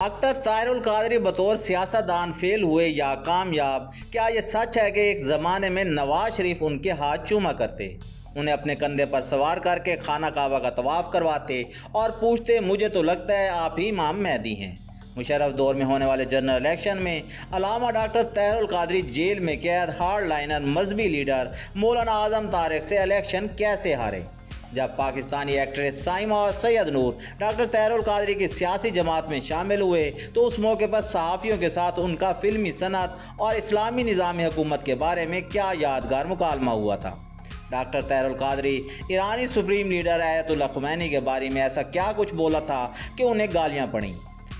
Doctor Tahirul Qadri बतौर सियासतदान fail हुए या कामयाब? क्या ये सच है कि एक ज़माने में नवाज शरीफ उनके हाथ चूमा करते, उन्हें अपने कंधे पर सवार करके खाना काबा का तवाफ़ करवाते और पूछते मुझे तो लगता है आप ही इमाम मेहदी हैं? मुशर्रफ दौर में होने वाले जनरल इलेक्शन में अलामा डॉक्टर ताहिरुल कादरी जेल में कैद हार्ड लाइनर मजहबी लीडर मौलाना आज़म तारिक से इलेक्शन कैसे हारे? जब पाकिस्तानी एक्ट्रेस साइमा और सैयद नूर डॉक्टर ताहिरुल कादरी की सियासी जमात में शामिल हुए तो उस मौके पर सहाफ़ियों के साथ उनका फिल्मी सनत और इस्लामी निज़ाम हुकूमत के बारे में क्या यादगार मुकालमा हुआ था? डॉक्टर ताहिरुल कादरी ईरानी सुप्रीम लीडर अयतुल्लाह खुमैनी के बारे में ऐसा क्या कुछ बोला था कि उन्हें गालियाँ पड़ीं?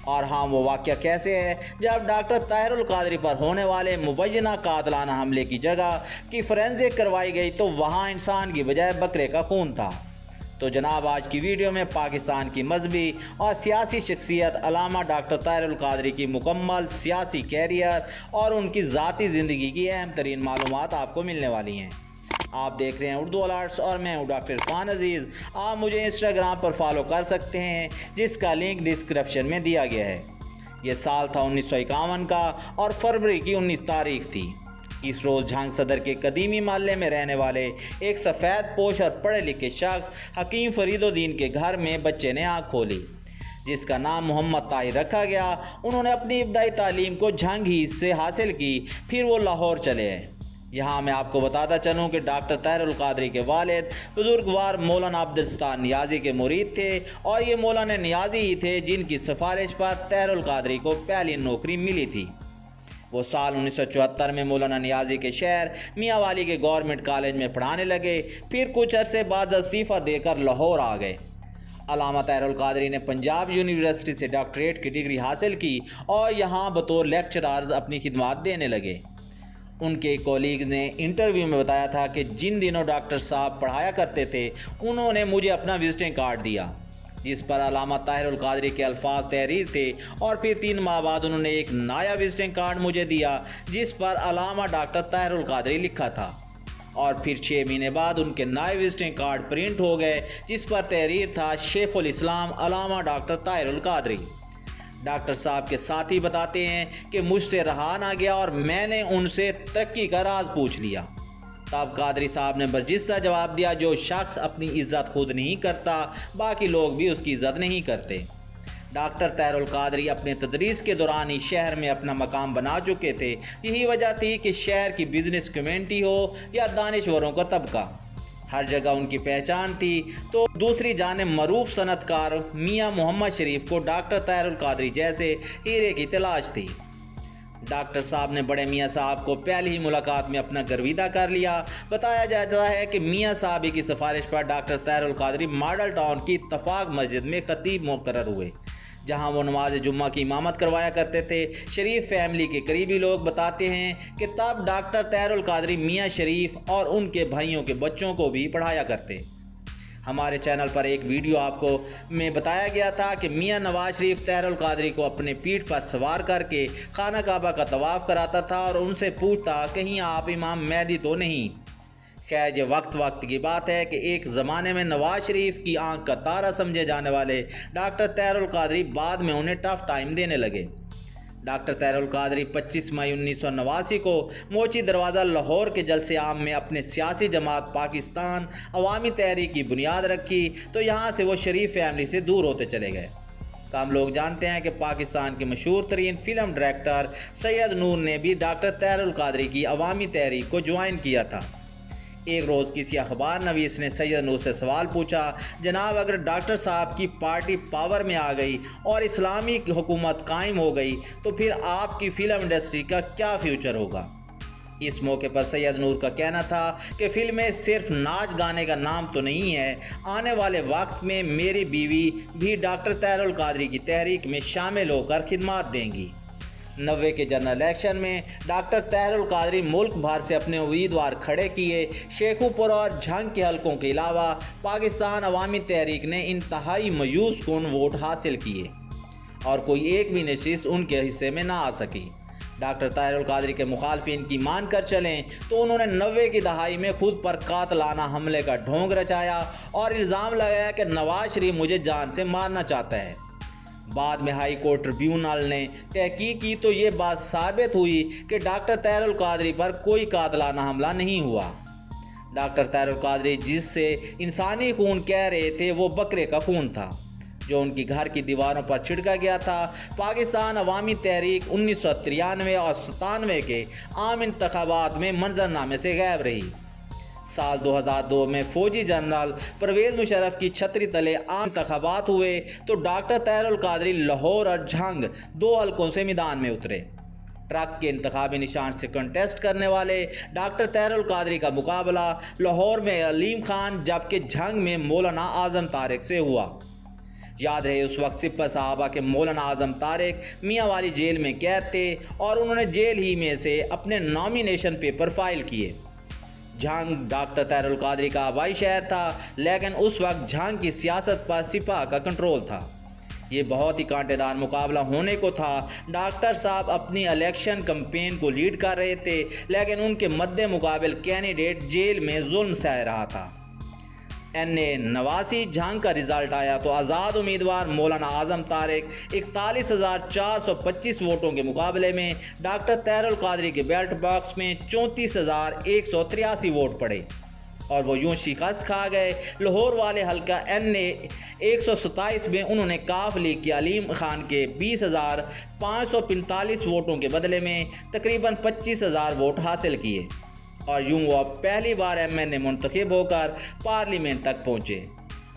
और हाँ, वो वाक़या कैसे है जब डॉक्टर ताहिरुल कादरी पर होने वाले मुबैना कातलाना हमले की जगह की फोरेंसिक करवाई गई तो वहाँ इंसान की बजाय बकरे का खून था। तो जनाब, आज की वीडियो में पाकिस्तान की मजहबी और सियासी शख्सियत अलामा डॉक्टर ताहिरुल कादरी की मुकम्मल सियासी कैरियर और उनकी ज़ाती ज़िंदगी की अहम तरीन मालूमात आपको मिलने वाली हैं। आप देख रहे हैं उर्दू अलर्ट्स और मैं हूं डॉक्टर इरफान अजीज़। आप मुझे इंस्टाग्राम पर फॉलो कर सकते हैं जिसका लिंक डिस्क्रिप्शन में दिया गया है। ये साल था 1951 का और फरवरी की 19 तारीख थी। इस रोज़ झांग सदर के कदीमी मोहल्ले में रहने वाले एक सफ़ेद पोश और पढ़े लिखे शख्स हकीम फरीदुद्दीन के घर में बच्चे ने आँख खोली, जिसका नाम मोहम्मद ताहिर रखा गया। उन्होंने अपनी इब्तदाई तालीम को झांग ही से हासिल की, फिर वो लाहौर चले आए। यहाँ मैं आपको बताता चलूँ कि डॉक्टर ताहिरुल कादरी के वालिद बुजुर्गवार मौलाना अब्दुलस्तार नियाज़ी के मुरीद थे और ये मौलाना नियाज़ी ही थे जिनकी सिफारिश पर ताहिरुल कादरी को पहली नौकरी मिली थी। वो साल 1974 में मौलाना नियाज़ी के शहर मियांवाली के गवर्नमेंट कॉलेज में पढ़ाने लगे, फिर कुछ अरसे बाद इस्तीफ़ा देकर लाहौर आ गए। अलामा ताहिरुल कादरी ने पंजाब यूनिवर्सिटी से डॉक्टरेट की डिग्री हासिल की और यहाँ बतौर लेक्चरर्स अपनी खिदमत देने लगे। उनके कॉलीग ने इंटरव्यू में बताया था कि जिन दिनों डॉक्टर साहब पढ़ाया करते थे उन्होंने मुझे अपना विजिटिंग कार्ड दिया, जिस पर अलामा ताहिरुल कादरी के अल्फाज तहरीर थे, और फिर 3 माह बाद उन्होंने एक नया विजिटिंग कार्ड मुझे दिया जिस पर अलामा डॉक्टर ताहिरुल कादरी लिखा था, और फिर 6 महीने बाद उनके नए विजिटिंग कार्ड प्रिंट हो गए जिस पर तहरीर था शेखुल इस्लाम अलामा डॉक्टर ताहिरुल कादरी। डॉक्टर साहब के साथी बताते हैं कि मुझसे रहा ना गया और मैंने उनसे तरक्की का राज पूछ लिया। तब कादरी साहब ने बर्जिस्ता जवाब दिया, जो शख्स अपनी इज्जत खुद नहीं करता बाकी लोग भी उसकी इज्जत नहीं करते। डॉक्टर ताहिरुल कादरी अपने तदरीस के दौरान ही शहर में अपना मकाम बना चुके थे। यही वजह थी कि शहर की बिजनेस कम्युनिटी हो या दानिश्वरों का तबका, हर जगह उनकी पहचान थी। तो दूसरी जानिब मरूफ सनतकार मियाँ मोहम्मद शरीफ को डॉक्टर ताहिरुल कादरी जैसे हीरे की तलाश थी। डॉक्टर साहब ने बड़े मियाँ साहब को पहली ही मुलाकात में अपना गर्विदा कर लिया। बताया जाता है कि मियाँ साहब की सिफारिश पर doctor Tahirul Qadri model town की इत्तफाक मस्जिद में खतीब मुकर्रर हुए, जहां वो नमाज जुम्मा की इमामत करवाया करते थे। शरीफ फैमिली के करीबी लोग बताते हैं कि तब डॉक्टर ताहिरुल कादरी मियाँ शरीफ और उनके भाइयों के बच्चों को भी पढ़ाया करते। हमारे चैनल पर एक वीडियो आपको में बताया गया था कि मियाँ नवाज शरीफ ताहिरुल कादरी को अपने पीठ पर सवार करके खाना काबा का तवाफ़ कराता था और उनसे पूछता कहीं आप इमाम मेहदी तो नहीं। खैर, ये वक्त की बात है कि एक ज़माने में नवाज शरीफ की आंख का तारा समझे जाने वाले डॉक्टर ताहिरुल कादरी बाद में उन्हें टफ टाइम देने लगे। डॉक्टर ताहिरुल कादरी 25 मई 1989 को मोची दरवाज़ा लाहौर के जलसे आम में अपने सियासी जमात पाकिस्तान अवामी तहरीक की बुनियाद रखी तो यहाँ से वो शरीफ फैमिली से दूर होते चले गए। हम लोग जानते हैं कि पाकिस्तान के मशहूर तरीन फिल्म डायरेक्टर सैयद नूर ने भी डॉक्टर ताहिरुल कादरी की अवामी तहरीक को ज्वाइन किया था। एक रोज़ किसी अखबार नवीस ने सैयद नूर से सवाल पूछा, जनाब अगर डॉक्टर साहब की पार्टी पावर में आ गई और इस्लामी हुकूमत कायम हो गई तो फिर आपकी फ़िल्म इंडस्ट्री का क्या फ्यूचर होगा? इस मौके पर सैयद नूर का कहना था कि फिल्में सिर्फ नाच गाने का नाम तो नहीं है, आने वाले वक्त में मेरी बीवी भी डॉक्टर ताहिरुल कादरी की तहरीक में शामिल होकर खिदमत देंगी। 90 के जनरल इलेक्शन में डॉक्टर ताहिरुल कादरी मुल्क भर से अपने उम्मीदवार खड़े किए। शेखुपुर और झंग के हलकों के अलावा पाकिस्तान अवामी तहरीक ने इंतहाई मायूस कुन वोट हासिल किए और कोई एक भी नशिस्त उनके हिस्से में ना आ सकी। डॉक्टर ताहिरुल कादरी के मुखालफिन की मान कर चलें तो उन्होंने 90 की दहाई में खुद पर कातलाना हमले का ढोंग रचाया और इल्ज़ाम लगाया कि नवाज शरीफ मुझे जान से मारना चाहता है। बाद में हाई कोर्ट ट्रिब्यूनल ने तहकीक की तो ये बात साबित हुई कि डॉक्टर तैरुल कादरी पर कोई कातलाना हमला नहीं हुआ। डॉक्टर तैरुल कादरी जिससे इंसानी खून कह रहे थे वो बकरे का खून था जो उनकी घर की दीवारों पर छिड़का गया था। पाकिस्तान अवामी तहरीक 1993 और 97 के आम इंतखाबात में मंजरनामे से गायब रही। साल 2002 में फौजी जनरल परवेज़ मुशर्रफ की छतरी तले आम इंतखाबात हुए तो डॉक्टर तैरुल कादरी लाहौर और झंग 2 हलकों से मैदान में उतरे। ट्रक के इंतखाबी निशान से कंटेस्ट करने वाले डॉक्टर तैरुल कादरी का मुकाबला लाहौर में अलीम खान जबकि झंग में मौलाना आज़म तारिक से हुआ। याद है उस वक्त सिपह साहबा के मौलाना आज़म तारिक मियाँ वाली जेल में कैद थे और उन्होंने जेल ही में से अपने नॉमिनेशन पेपर फाइल किए। झंग डॉक्टर तैरुल कादरी का आबाई शहर था लेकिन उस वक्त झंग की सियासत पर सिपह का कंट्रोल था। ये बहुत ही कांटेदार मुकाबला होने को था। डॉक्टर साहब अपनी इलेक्शन कैंपेन को लीड कर रहे थे लेकिन उनके मद्दे मुकाबिल कैंडिडेट जेल में जुल्म सह रहा था। NA-89 झंग का रिजल्ट आया तो आज़ाद उम्मीदवार मौलाना आज़म तारिक 41,425 वोटों के मुकाबले में डॉक्टर तैरुल कादरी के बैलेट बॉक्स में 34,183 वोट पड़े और वो यूं शिकस्त खा गए। लाहौर वाले हल्का NA-127 में उन्होंने काफ लीग के अलीम खान के 20,545 वोटों के बदले में तकरीबन 25,000 वोट हासिल किए और यूं वो पहली बार MNA मुंतखब होकर पार्लियामेंट तक पहुँचे।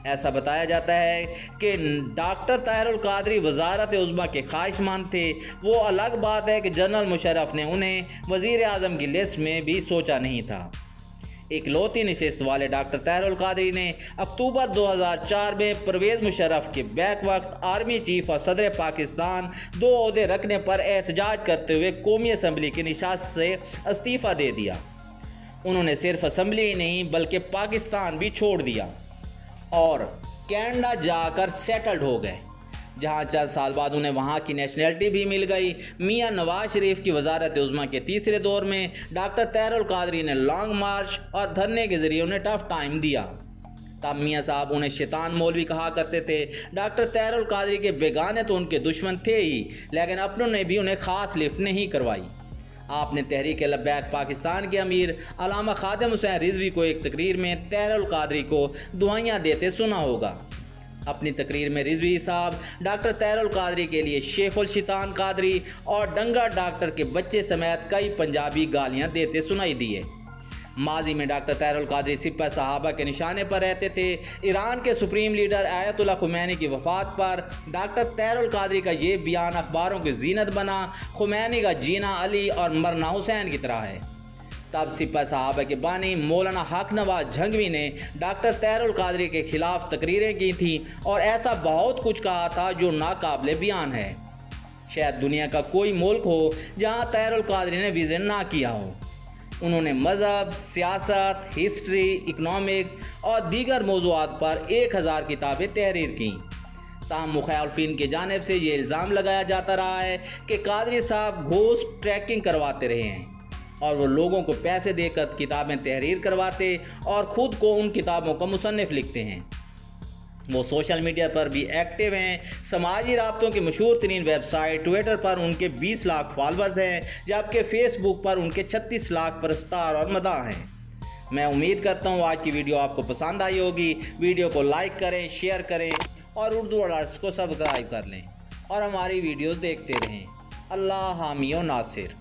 ऐसा बताया जाता है कि डॉक्टर तैरुल कादरी वजारत उज़्मा के ख्वाहिशमंद थे। वो अलग बात है कि जनरल मुशर्रफ ने उन्हें वज़ीर आज़म की लिस्ट में भी सोचा नहीं था। इकलौती नशिस्त वाले डॉक्टर तैरुल कादरी ने अक्टूबर 2004 में परवेज़ मुशर्रफ के बैक वक्त आर्मी चीफ और सदर पाकिस्तान 2 ओहदे रखने पर एहतजाज करते हुए कौमी असम्बली की नशिस्त से इस्तीफ़ा दे दिया। उन्होंने सिर्फ असम्बली ही नहीं बल्कि पाकिस्तान भी छोड़ दिया और कनाडा जाकर सेटल्ड हो गए जहां चंद साल बाद उन्हें वहां की नेशनलिटी भी मिल गई। मियां नवाज शरीफ की वजारत उज़्मा के तीसरे दौर में डॉक्टर तैरुल कादरी ने लॉन्ग मार्च और धरने के ज़रिए उन्हें टफ टाइम दिया। तब मियाँ साहब उन्हें शैतान मौलवी कहा करते थे। डॉक्टर तैरुल कादरी के बेगाने तो उनके दुश्मन थे ही लेकिन अपनों ने भी उन्हें ख़ास लिफ्ट नहीं करवाई। आपने तहरीक लब्बैक पाकिस्तान के अमीर अल्लामा खादिम हुसैन रिजवी को एक तकरीर में तैरुल कादरी को दुआइयाँ देते सुना होगा। अपनी तकरीर में रिजवी साहब डॉक्टर तैरुल कादरी के लिए शेखुल शैतान कादरी और डंगा डॉक्टर के बच्चे समेत कई पंजाबी गालियाँ देते सुनाई दिए। माजी में डॉक्टर तैरुल कादरी सिपह साहबा के निशाने पर रहते थे। ईरान के सुप्रीम लीडर आयतुल्लाह खुमैनी की वफ़ात पर डॉक्टर तैरुल कादरी का ये बयान अखबारों की जीनत बना, खुमैनी का जीना अली और मरना हुसैन की तरह है। तब सिपह साहबा के बानी मौलाना हक नवाज झंगवी ने डॉक्टर तैरुल कादरी के ख़िलाफ़ तकरीरें की थीं और ऐसा बहुत कुछ कहा था जो नाकाबिले बयान है। शायद दुनिया का कोई मुल्क हो जहाँ तैरुल कादरी ने विज़न ना किया हो। उन्होंने मज़हब, सियासत, हिस्ट्री, इकनॉमिक्स और दीगर मौज़ूआत पर 1000 किताबें तहरीर की। ताहम मुखालफिन की जानिब से ये इल्ज़ाम लगाया जाता रहा है कि कादरी साहब घोस्ट ट्रैकिंग करवाते रहे हैं और वो लोगों को पैसे देकर किताबें तहरीर करवाते और ख़ुद को उन किताबों का मुसन्निफ़ लिखते हैं। वो सोशल मीडिया पर भी एक्टिव हैं। समाजी राब्तों की मशहूर तरीन वेबसाइट ट्विटर पर उनके 20 लाख फॉलोअर्स हैं जबकि फ़ेसबुक पर उनके 36 लाख परस्तार और मदाह हैं। मैं उम्मीद करता हूँ आज की वीडियो आपको पसंद आई होगी। वीडियो को लाइक करें, शेयर करें और उर्दू अलर्ट्स को सब्सक्राइब कर लें और हमारी वीडियोज़ देखते रहें। अल्लाह हामी व नासिर।